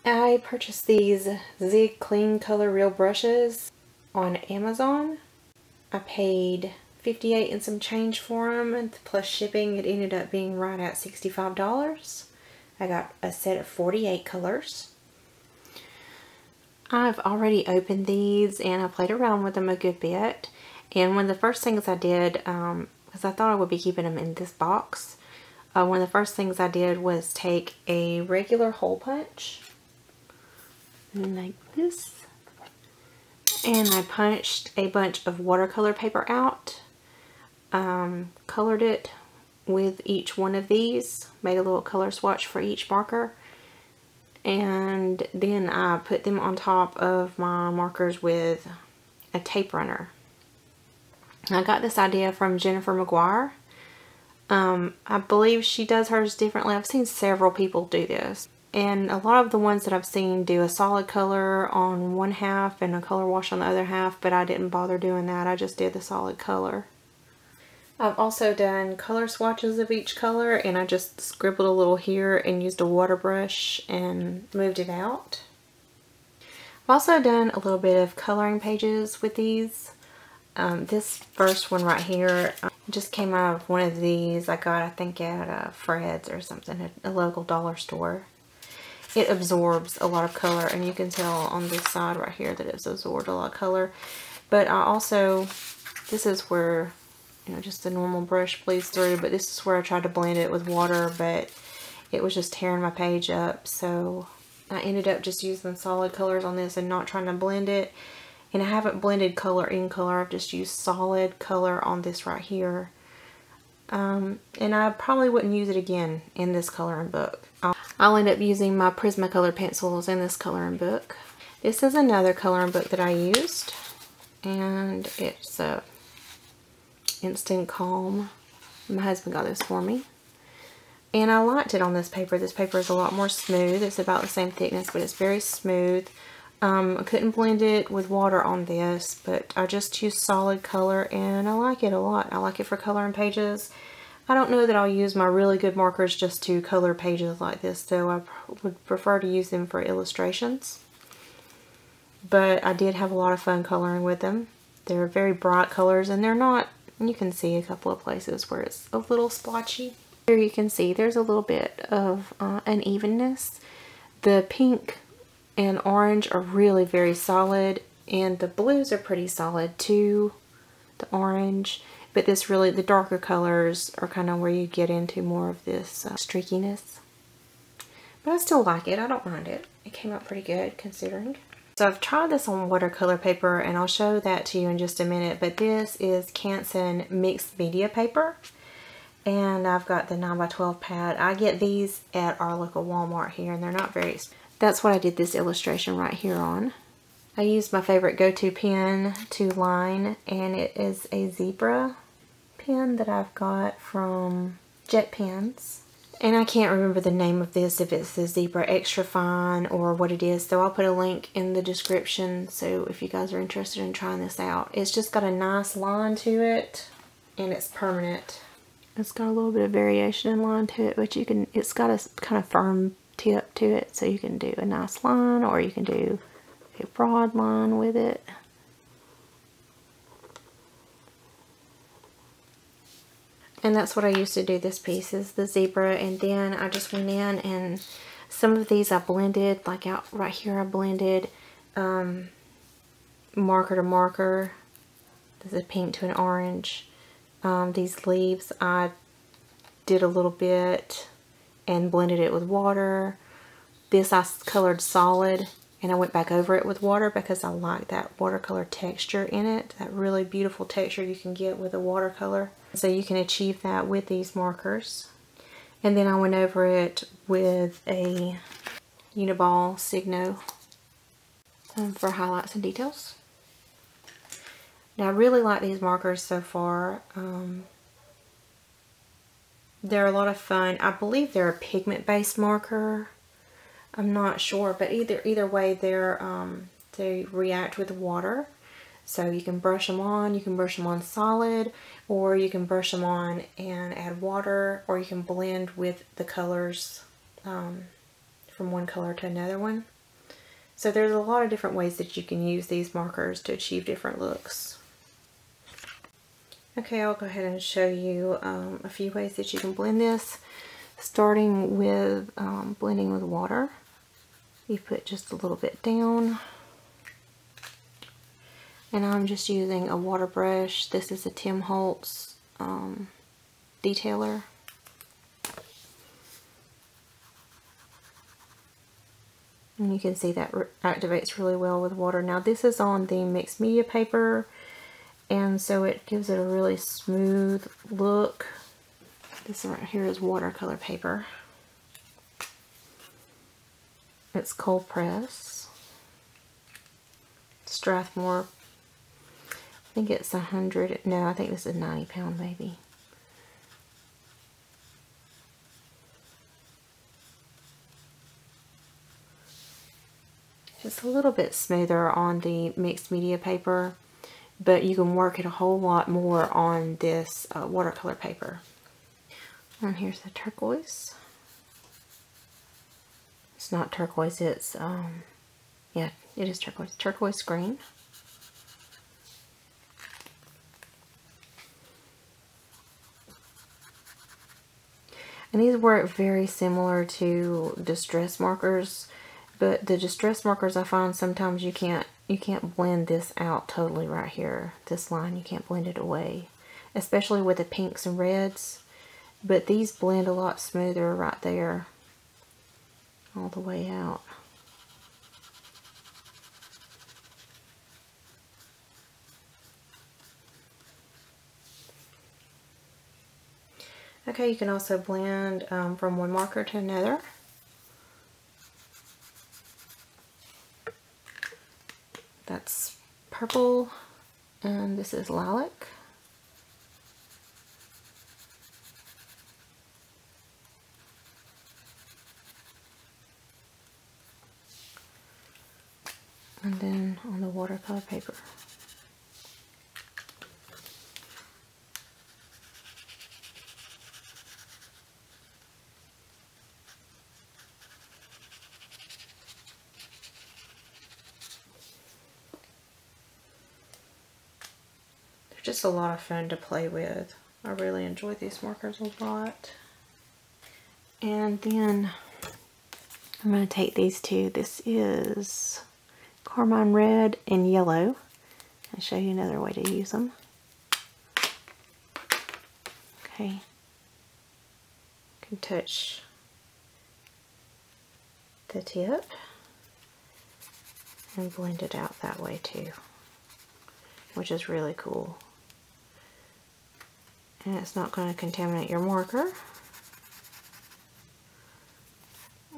I purchased these Zig Clean Color Real brushes on Amazon. I paid $58 and some change for them, and plus shipping it ended up being right at $65. I got a set of 48 colors. I've already opened these and I played around with them a good bit, and one of the first things I did, because I thought I would be keeping them in this box, one of the first things I did was take a regular hole punch like this, and I punched a bunch of watercolor paper out, colored it with each one of these, made a little color swatch for each marker, and then I put them on top of my markers with a tape runner. I got this idea from Jennifer McGuire. I believe she does hers differently. I've seen several people do this. And a lot of the ones that I've seen do a solid color on one half and a color wash on the other half, but I didn't bother doing that. I just did the solid color. I've also done color swatches of each color, and I just scribbled a little here and used a water brush and moved it out. I've also done a little bit of coloring pages with these. This first one right here just came out of one of these I got, I think, at Fred's or something, at a local dollar store. It absorbs a lot of color, and you can tell on this side right here that it's absorbed a lot of color. But I also, this is where, you know, just the normal brush bleeds through, but this is where I tried to blend it with water, but it was just tearing my page up. So I ended up just using solid colors on this and not trying to blend it. And I haven't blended color in color. I've just used solid color on this right here. And I probably wouldn't use it again in this coloring book. I'll end up using my Prismacolor pencils in this coloring book. This is another coloring book that I used, and it's a Instant Calm. My husband got this for me, and I liked it on this paper. This paper is a lot more smooth. It's about the same thickness, but it's very smooth. I couldn't blend it with water on this, but I just used solid color, and I like it a lot. I like it for coloring pages. I don't know that I'll use my really good markers just to color pages like this, though I would prefer to use them for illustrations. But I did have a lot of fun coloring with them. They're very bright colors, and they're not, you can see a couple of places where it's a little splotchy. Here you can see there's a little bit of unevenness. The pink and orange are really very solid, and the blues are pretty solid too, the orange. But this really, the darker colors are kind of where you get into more of this streakiness. But I still like it. I don't mind it. It came out pretty good considering. So I've tried this on watercolor paper, and I'll show that to you in just a minute. But this is Canson Mix Media Paper. And I've got the 9x12 pad. I get these at our local Walmart here, and they're not very expensive. That's what I did this illustration right here on. I used my favorite go-to pen to line, and it is a zebra pen that I've got from Jet Pens. And I can't remember the name of this, if it's the Zebra Extra Fine or what it is, so I'll put a link in the description so if you guys are interested in trying this out. It's just got a nice line to it, and it's permanent. It's got a little bit of variation in line to it, but you can, it's got a kind of firm tip to it, so you can do a nice line, or you can do a broad line with it. And that's what I used to do this piece, is the zebra, and then I just went in and some of these I blended, like out right here I blended marker to marker. This is a pink to an orange. These leaves I did a little bit and blended it with water. This I colored solid, and I went back over it with water because I like that watercolor texture in it, that really beautiful texture you can get with a watercolor. So you can achieve that with these markers. And then I went over it with a UniBall Signo for highlights and details. Now I really like these markers so far. They're a lot of fun. I believe they're a pigment-based marker. I'm not sure, but either way, they react with water. So you can brush them on. You can brush them on solid, or you can brush them on and add water, or you can blend with the colors from one color to another one. So there's a lot of different ways that you can use these markers to achieve different looks. Okay, I'll go ahead and show you a few ways that you can blend this. Starting with blending with water. You put just a little bit down. And I'm just using a water brush. This is a Tim Holtz detailer. And you can see that activates really well with water. Now this is on the mixed media paper, and so it gives it a really smooth look. This right here is watercolor paper. It's cold press. Strathmore. I think it's 100. No, I think this is 90 pound maybe. Just a little bit smoother on the mixed media paper, but you can work it a whole lot more on this watercolor paper. And here's the turquoise. It's not turquoise, it's, yeah, it is turquoise. Turquoise green. And these work very similar to distress markers, but the distress markers I find sometimes you can't blend this out totally right here. This line, you can't blend it away, especially with the pinks and reds. But these blend a lot smoother right there, all the way out. Okay, you can also blend from one marker to another. That's purple, and this is lilac. And then on the watercolor paper. They're just a lot of fun to play with. I really enjoy these markers a lot. And then I'm going to take these two. This is Carmine Red and yellow. I'll show you another way to use them. Okay. You can touch the tip and blend it out that way too, which is really cool. And it's not going to contaminate your marker.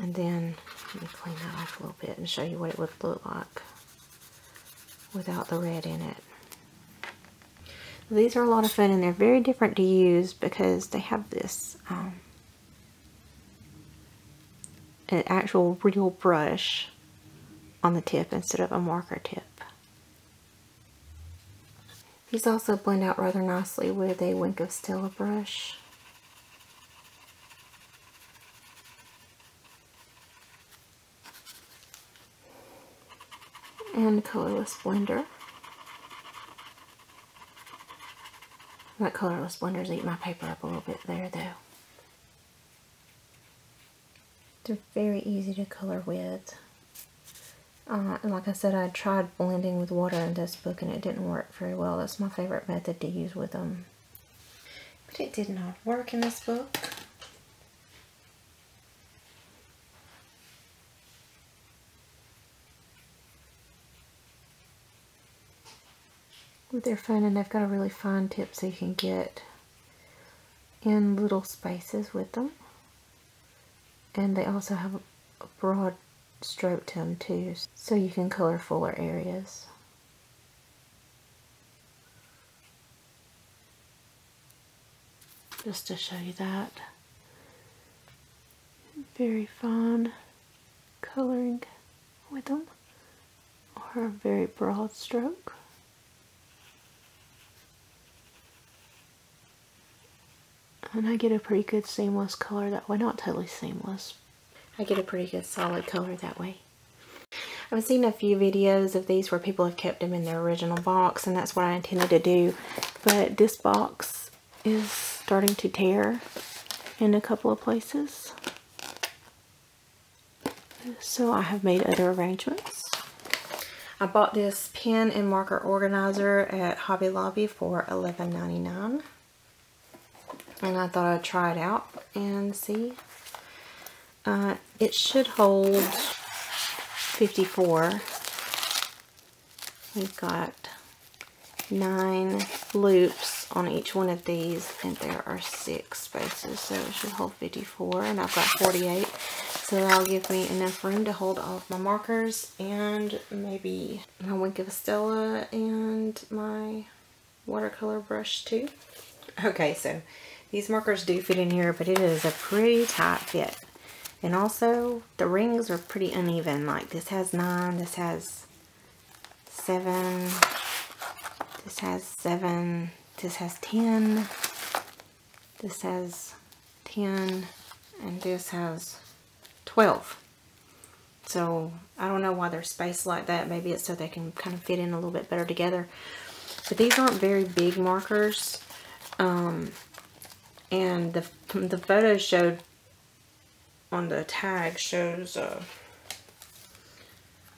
And then let me clean that off a little bit and show you what it would look like without the red in it. These are a lot of fun, and they're very different to use because they have this an actual real brush on the tip instead of a marker tip. These also blend out rather nicely with a Wink of Stella brush. And colorless blender. That colorless blenders eat my paper up a little bit there though. They're very easy to color with. And like I said, I tried blending with water in this book and it didn't work very well. That's my favorite method to use with them. But it did not work in this book. But they're fun, and they've got a really fine tip so you can get in little spaces with them. And they also have a broad stroke to them too, so you can color fuller areas. Just to show you that. Very fine coloring with them, or a very broad stroke. And I get a pretty good seamless color that way. Not totally seamless. I get a pretty good solid color that way. I've seen a few videos of these where people have kept them in their original box, and that's what I intended to do. But this box is starting to tear in a couple of places, so I have made other arrangements. I bought this pen and marker organizer at Hobby Lobby for $11.99, and I thought I'd try it out and see. It should hold 54. We've got 9 loops on each one of these, and there are 6 spaces, so it should hold 54, and I've got 48, so that'll give me enough room to hold all of my markers and maybe my Wink of Stella and my watercolor brush too. Okay, so these markers do fit in here, but it is a pretty tight fit. And also, the rings are pretty uneven. Like, this has 9, this has 7, this has 7, this has 10, this has 10, and this has 12. So, I don't know why they're spaced like that. Maybe it's so they can kind of fit in a little bit better together. But these aren't very big markers. And the photo showed on the tag shows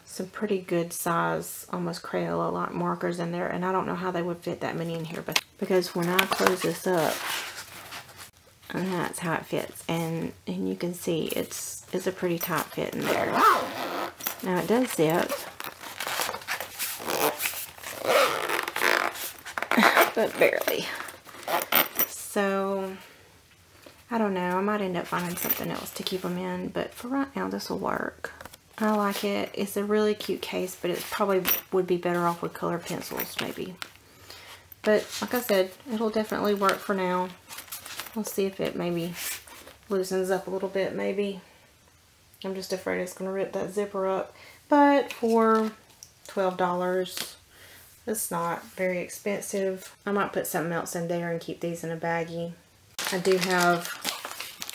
some pretty good size, almost Crayola-like markers in there, and I don't know how they would fit that many in here, but because when I close this up, and that's how it fits, and you can see it's a pretty tight fit in there. Now it does zip, but barely. So I don't know, I might end up finding something else to keep them in, but for right now this will work. I like it. It's a really cute case, but it probably would be better off with colored pencils maybe. But like I said, it'll definitely work for now. We'll see if it maybe loosens up a little bit maybe. I'm just afraid it's going to rip that zipper up. But for $12, it's not very expensive. I might put something else in there and keep these in a baggie. I do have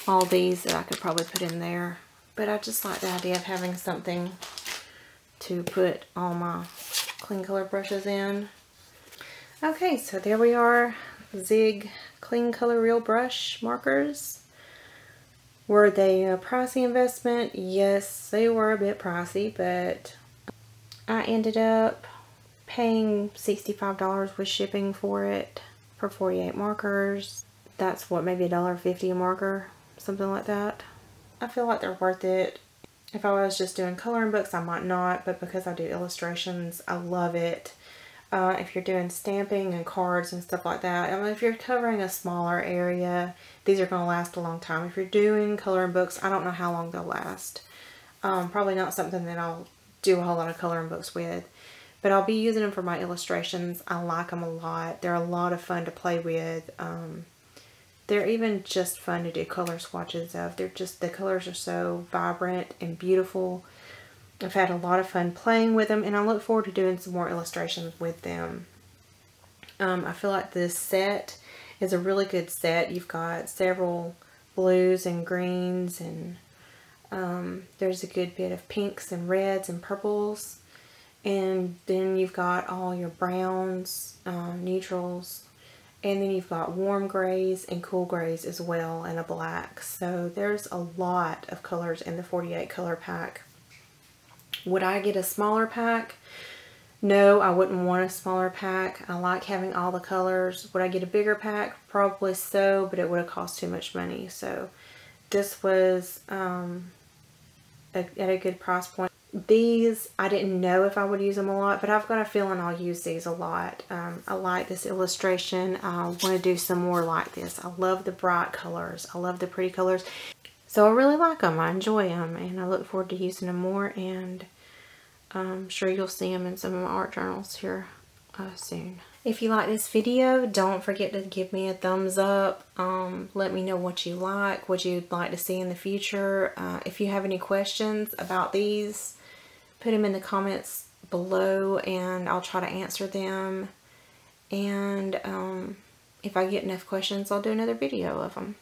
all these that I could probably put in there, but I just like the idea of having something to put all my clean color brushes in. Okay, so there we are, Zig Clean Color Real Brush markers. Were they a pricey investment? Yes, they were a bit pricey, but I ended up paying $65 with shipping for it for 48 markers. That's what, maybe $1.50 a marker, something like that. I feel like they're worth it. If I was just doing coloring books, I might not, but because I do illustrations, I love it. If you're doing stamping and cards and stuff like that, I mean, if you're covering a smaller area, these are going to last a long time. If you're doing coloring books, I don't know how long they'll last. Probably not something that I'll do a whole lot of coloring books with, but I'll be using them for my illustrations. I like them a lot. They're a lot of fun to play with. They're even just fun to do color swatches of. They're just, the colors are so vibrant and beautiful. I've had a lot of fun playing with them, and I look forward to doing some more illustrations with them. I feel like this set is a really good set. You've got several blues and greens, and there's a good bit of pinks and reds and purples. And then you've got all your browns, neutrals, and then you've got warm grays and cool grays as well, and a black. So there's a lot of colors in the 48 color pack. Would I get a smaller pack? No, I wouldn't want a smaller pack. I like having all the colors. Would I get a bigger pack? Probably so, but it would have cost too much money. So this was at a good price point. These, I didn't know if I would use them a lot, but I've got a feeling I'll use these a lot. I like this illustration. I want to do some more like this. I love the bright colors. I love the pretty colors. So I really like them. I enjoy them, and I look forward to using them more, and I'm sure you'll see them in some of my art journals here soon. If you like this video, don't forget to give me a thumbs up. Let me know what you like, what you'd like to see in the future. If you have any questions about these, put them in the comments below and I'll try to answer them. And if I get enough questions, I'll do another video of them.